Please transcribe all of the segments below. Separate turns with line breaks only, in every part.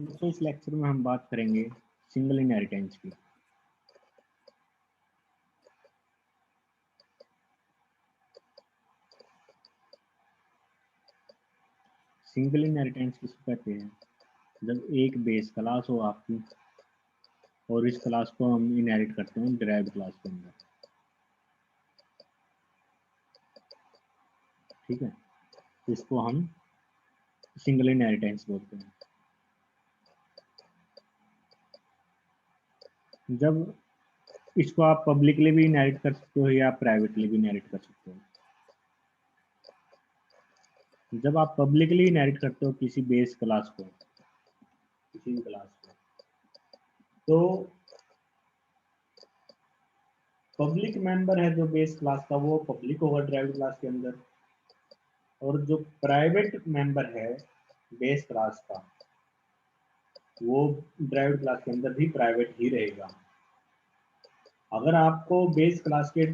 दोस्तों इस लेक्चर में हम बात करेंगे सिंगल इनहेरिटेंस की। सिंगल इनहेरिटेंस किसको कहते हैं? जब एक बेस क्लास हो आपकी और इस क्लास को हम इनहेरिट करते हैं डिराइव्ड क्लास के अंदर, ठीक है, इसको हम सिंगल इनहेरिटेंस बोलते हैं। जब इसको आप पब्लिकली भी इनहेरिट कर सकते हो या प्राइवेटली भी इनहेरिट कर सकते हो। जब आप पब्लिकली इनहेरिट करते हो किसी बेस क्लास को, किसी भी क्लास को, तो पब्लिक मेंबर है जो बेस क्लास का वो पब्लिक होगा डिराइव्ड क्लास के अंदर, और जो प्राइवेट मेंबर है बेस क्लास का वो डिराइव्ड क्लास के अंदर भी प्राइवेट ही रहेगा। अगर आपको बेस क्लास के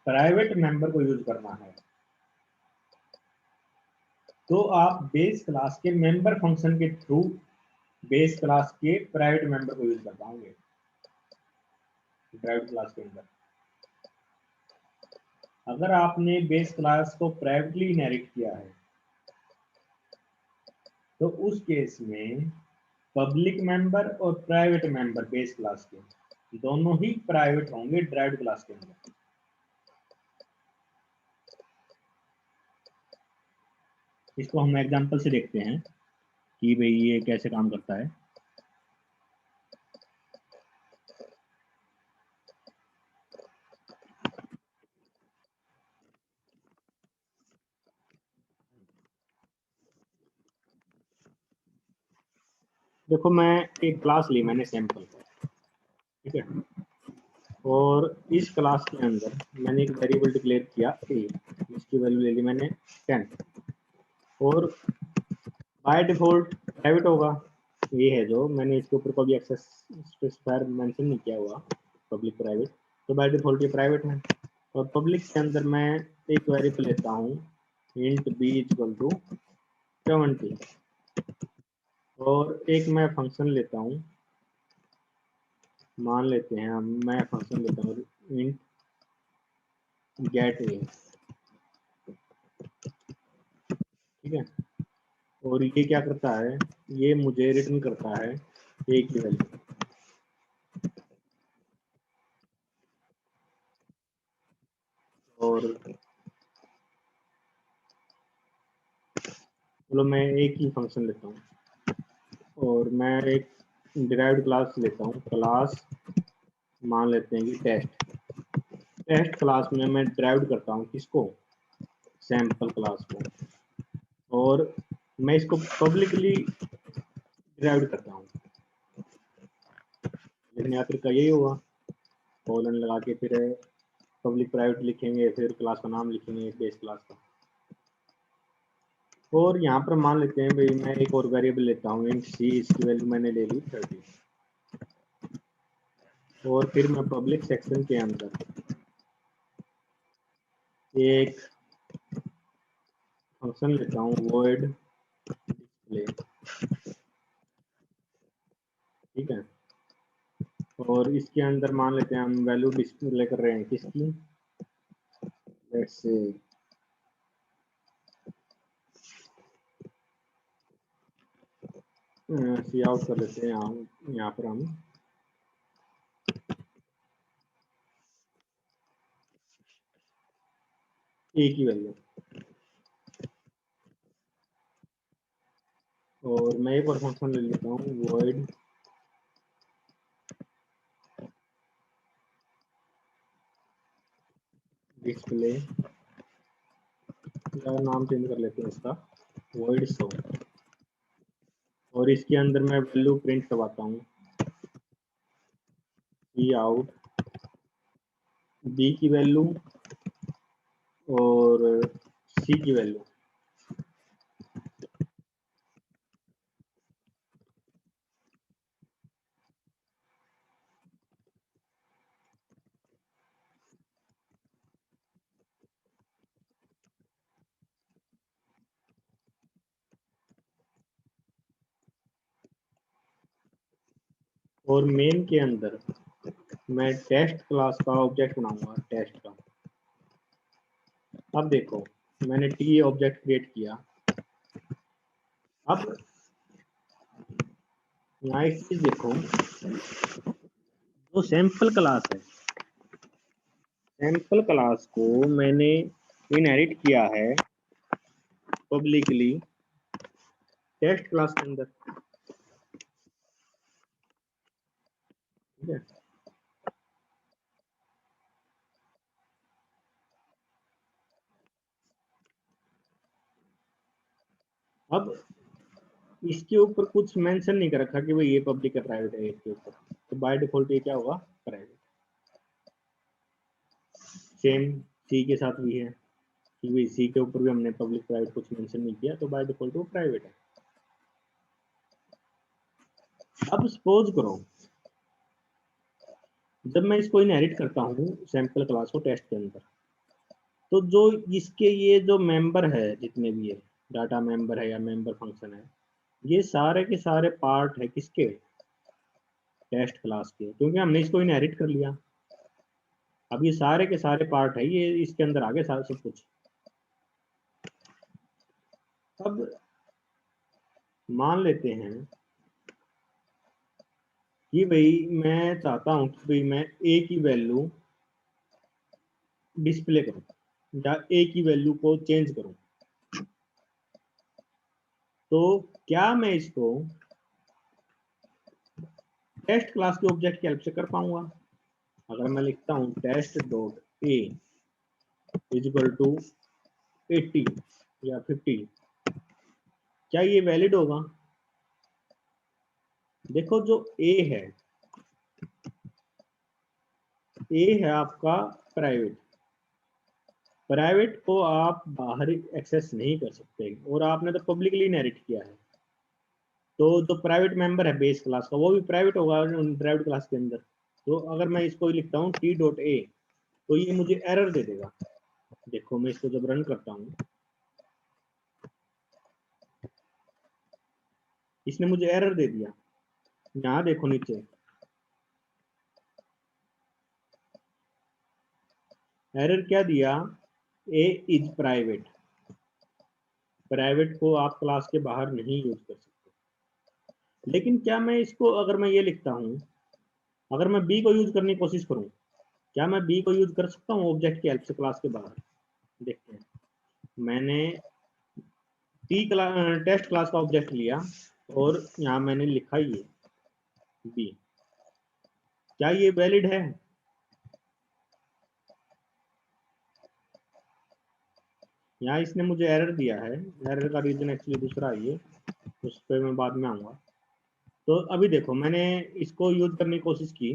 प्राइवेट मेंबर को यूज करना है तो आप बेस क्लास के मेंबर फंक्शन के थ्रू बेस क्लास के प्राइवेट मेंबर को यूज कर पाओगे डिराइव्ड क्लास के अंदर। अगर आपने बेस क्लास को प्राइवेटली इनहेरिट किया है तो उस केस में पब्लिक मेंबर और प्राइवेट मेंबर बेस क्लास के दोनों ही प्राइवेट होंगे डिराइव्ड क्लास के अंदर। इसको हम एग्जांपल से देखते हैं कि भाई ये कैसे काम करता है। देखो मैं एक क्लास ली मैंने सैंपल, ठीक है, और इस क्लास के अंदर मैंने एक वेरिएबल डिक्लेयर किया ए, इसकी वैल्यू ले ली मैंने 10, और बाय डिफॉल्ट प्राइवेट होगा। ये है जो मैंने इसके ऊपर कभी एक्सेस स्पेसिफायर मेंशन नहीं किया हुआ पब्लिक प्राइवेट, तो बाय डिफॉल्ट ये प्राइवेट है। और पब्लिक के अंदर मैं एक वेरिएबल लेता हूँ इंट बी इक्वल टू 70, और एक मैं फंक्शन लेता हूँ, मान लेते हैं हम, मैं फंक्शन लेता हूँ इंट गेट ए, ठीक है, और ये क्या करता है, ये मुझे रिटर्न करता है ए की वैल्यू। और चलो मैं एक ही फंक्शन लेता हूँ और मैं एक डिराइव्ड क्लास लेता हूँ, क्लास मान लेते हैं कि टेस्ट क्लास में मैं डिराइव्ड करता हूँ किसको, सैंपल क्लास को, और मैं इसको पब्लिकली डिराइव्ड करता हूँ। लेकिन यहाँ फिर का यही होगा, कॉलन लगा के फिर पब्लिक प्राइवेट लिखेंगे, फिर क्लास का नाम लिखेंगे बेस क्लास का। और यहाँ पर मान लेते हैं भाई मैं एक और वेरिएबल लेता हूँ इंट सी, इसकी वैल्यू मैंने ले ली 30, और फिर मैं पब्लिक सेक्शन के अंदर एक फंक्शन लेता हूँ void डिस्प्ले, ठीक है, और इसके अंदर मान लेते हैं हम वैल्यू डिस्प्ले कर रहे हैं किसकी, लेट्स से सी आउट कर लेते हैं यहाँ पर हम ए की वैल्यू, और मैं एक और फंक्शन ले लेता हूँ void डिस्प्ले, नाम चेंज कर लेते हैं इसका void show, और इसके अंदर मैं वैल्यू प्रिंट करवाता हूँ सी आउट बी की वैल्यू और सी की वैल्यू। और मेन के अंदर मैं टेस्ट क्लास का ऑब्जेक्ट बनाऊंगा, टेस्ट का। अब देखो मैंने टी ऑब्जेक्ट क्रिएट किया। अब यहाँ एक चीज देखो, जो सैंपल क्लास है, सैंपल क्लास को मैंने इनहेरिट किया है पब्लिकली टेस्ट क्लास के अंदर, ठीक है। अब इसके ऊपर कुछ मेंशन नहीं कर रखा कि भाई ये पब्लिक है प्राइवेट है इसके ऊपर, तो बाय डिफॉल्ट ये क्या होगा, प्राइवेट। सेम सी के साथ भी है कि भाई सी के ऊपर भी हमने पब्लिक प्राइवेट कुछ मेंशन नहीं किया, तो बाय डिफॉल्ट वो प्राइवेट है। अब सपोज करो जब मैं इसको इनहेरिट करता हूँ सैंपल क्लास को टेस्ट के अंदर, तो जो इसके ये जो मेंबर है जितने भी है, डाटा मेंबर है या मेंबर फंक्शन है, ये सारे के सारे पार्ट है किसके, टेस्ट क्लास के, क्योंकि हमने इसको इनहेरिट कर लिया। अब ये सारे के सारे पार्ट है, ये इसके अंदर आ गए सारा सब कुछ। अब मान लेते हैं कि भाई मैं चाहता हूं कि भाई मैं ए की वैल्यू डिस्प्ले करूं या ए की वैल्यू को चेंज करूं, तो क्या मैं इसको टेस्ट क्लास के ऑब्जेक्ट की हेल्प से कर पाऊंगा? अगर मैं लिखता हूं test dot A is equal to 80 या 50, क्या ये वैलिड होगा? देखो जो ए है आपका प्राइवेट, प्राइवेट को आप बाहर एक्सेस नहीं कर सकते, और आपने तो पब्लिकली इनहेरिट किया है, तो जो प्राइवेट मेंबर है बेस क्लास का वो भी प्राइवेट होगा प्राइवेट क्लास के अंदर। तो अगर मैं इसको लिखता हूँ टी डॉट ए, तो ये मुझे एरर दे देगा। देखो मैं इसको जब रन करता हूँ, इसने मुझे एरर दे दिया। यहाँ देखो नीचे एरर क्या दिया, ए इज प्राइवेट, प्राइवेट को आप क्लास के बाहर नहीं यूज कर सकते। लेकिन क्या मैं इसको, अगर मैं ये लिखता हूँ, अगर मैं बी को यूज करने की कोशिश करूँ, क्या मैं बी को यूज कर सकता हूँ ऑब्जेक्ट की हेल्प से क्लास के बाहर? देखते हैं, मैंने टेस्ट क्लास का ऑब्जेक्ट लिया और यहाँ मैंने लिखा ये बी, क्या ये वैलिड है? यहाँ इसने मुझे एरर दिया है, एरर का रीजन एक्चुअली दूसरा है, ये उस पर मैं बाद में आऊंगा। तो अभी देखो मैंने इसको यूज करने की कोशिश की,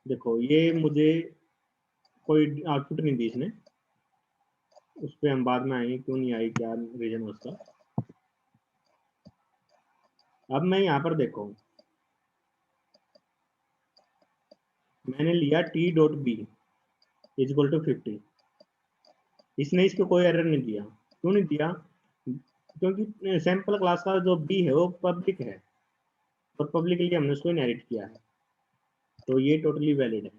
देखो ये मुझे कोई आउटपुट नहीं दी इसने, उस पर हम बाद में आएंगे क्यों नहीं आई, क्या रीजन है उसका। अब मैं यहाँ पर देखो मैंने लिया T dot B is equal to 50, इसने इसको कोई एरर नहीं दिया। क्यों नहीं दिया? क्योंकि सैंपल क्लास का जो बी है वो पब्लिक है, और पब्लिक के लिए हमने उसको इनहेरिट किया है, तो ये टोटली वैलिड है।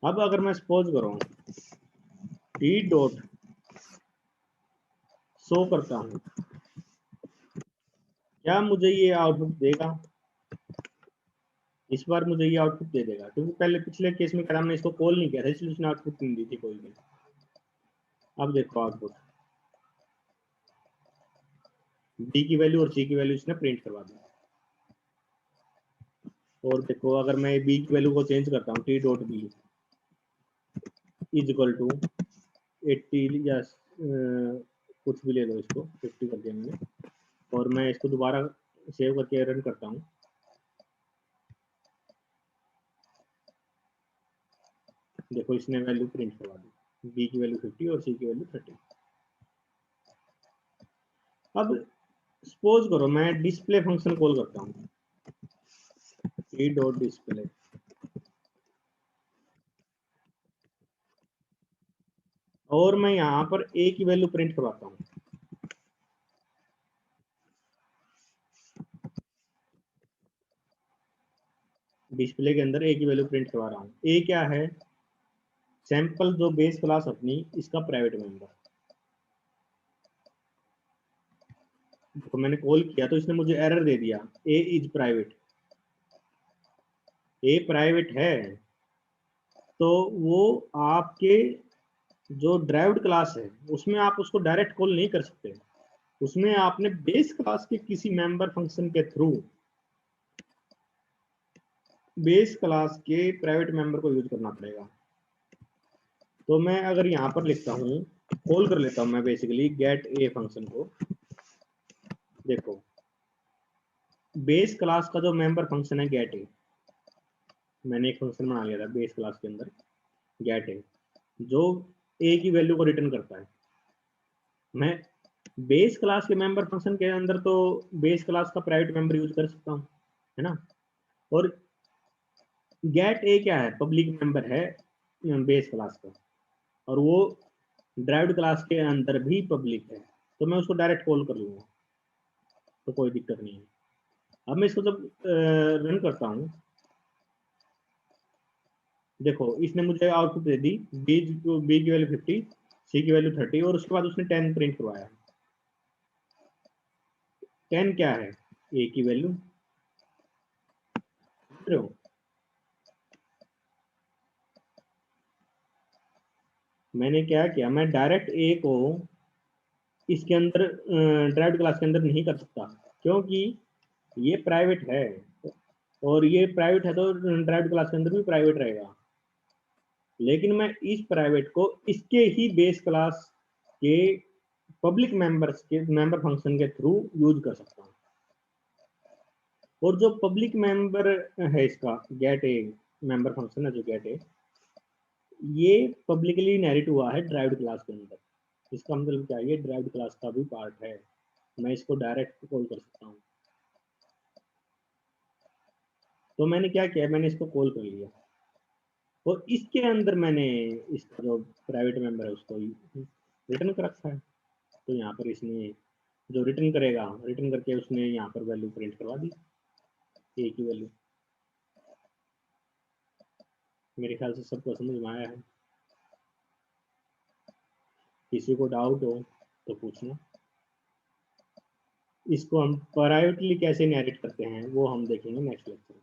अब अगर मैं सपोज करूँ टी डॉट शो करता हूँ, क्या मुझे ये आउटपुट देगा? इस बार मुझे ये आउटपुट दे देगा, क्योंकि पहले पिछले केस में क्या हमने इसको कॉल नहीं किया था, इसलिए उसने आउटपुट नहीं दी थी कोई भी। अब देखो आउटपुट, डी की वैल्यू और सी की वैल्यू इसने प्रिंट करवा दी। और देखो अगर मैं बी की वैल्यू को चेंज करता हूँ T dot B is equal to 80 या कुछ भी ले लो, इसको 50 कर दिया मैंने, और मैं इसको दोबारा सेव करके रन करता हूँ, देखो इसने वैल्यू प्रिंट करवा दी, बी की वैल्यू 50 और सी की वैल्यू 30। अब सपोज करो मैं डिस्प्ले फंक्शन कॉल करता हूँ टी डॉट डिस्प्ले, और मैं यहाँ पर ए की वैल्यू प्रिंट करवाता हूँ, डिस्प्ले के अंदर ए की वैल्यू प्रिंट करवा रहा हूँ। ए क्या है? सैंपल जो बेस क्लास अपनी, इसका प्राइवेट मेंबर। तो मैंने कॉल किया तो इसने मुझे एरर दे दिया, ए इज प्राइवेट। ए प्राइवेट है तो वो आपके जो ड्राइव्ड क्लास है उसमें आप उसको डायरेक्ट कॉल नहीं कर सकते। उसमें आपने बेस क्लास के किसी मेंबर फंक्शन के थ्रू बेस क्लास के प्राइवेट मेंबर को यूज करना पड़ेगा। तो मैं अगर यहाँ पर लिखता हूँ, कॉल कर लेता हूँ मैं बेसिकली गेट ए फंक्शन को। देखो बेस क्लास का जो मेंबर फंक्शन है गेट ए, मैंने एक फंक्शन बना लिया था बेस क्लास के अंदर गेट ए, जो ए की वैल्यू को रिटर्न करता है। मैं बेस क्लास के मेंबर फंक्शन के अंदर तो बेस क्लास का प्राइवेट मेंबर यूज कर सकता हूँ, है ना। और गेट ए क्या है? पब्लिक मेंबर है बेस क्लास का, और वो ड्राइव्ड क्लास के अंदर भी पब्लिक है, तो मैं उसको डायरेक्ट कॉल कर लूंगा, तो कोई दिक्कत नहीं है। अब मैं इसको जब रन करता हूँ, देखो इसने मुझे आउटपुट दे दी, बी की वैल्यू 50, सी की वैल्यू 30, और उसके बाद उसने 10 प्रिंट करवाया। 10 क्या है? ए की वैल्यू। मैंने क्या किया, मैं डायरेक्ट ए को इसके अंदर ड्राइव्ड क्लास के अंदर नहीं कर सकता, क्योंकि ये प्राइवेट है, और ये प्राइवेट है तो ड्राइव्ड क्लास के अंदर भी प्राइवेट रहेगा। लेकिन मैं इस प्राइवेट को इसके ही बेस क्लास के पब्लिक मेंबर्स के मेंबर फंक्शन के थ्रू यूज कर सकता हूँ। और जो पब्लिक मेंबर है इसका गेट ए मेंबर फंक्शन है, जो गेट ए, ये पब्लिकली इनहेरिट हुआ है ड्राइव्ड क्लास के अंदर। इसका मतलब क्या है? ये ड्राइव्ड क्लास का भी पार्ट है, मैं इसको डायरेक्ट कॉल कर सकता हूँ। तो मैंने क्या किया, मैंने इसको कॉल कर लिया, और इसके अंदर मैंने इसका जो प्राइवेट मेंबर है उसको रिटर्न कर रखा है। तो यहाँ पर इसने जो रिटर्न करेगा, रिटर्न करके उसने यहाँ पर वैल्यू प्रिंट करवा दी, ए की वैल्यू। मेरे ख्याल से सबको समझ में आया है। किसी को डाउट हो तो पूछना। इसको हम प्राइवेटली कैसे इनहेरिट करते हैं वो हम देखेंगे नेक्स्ट लेक्चर।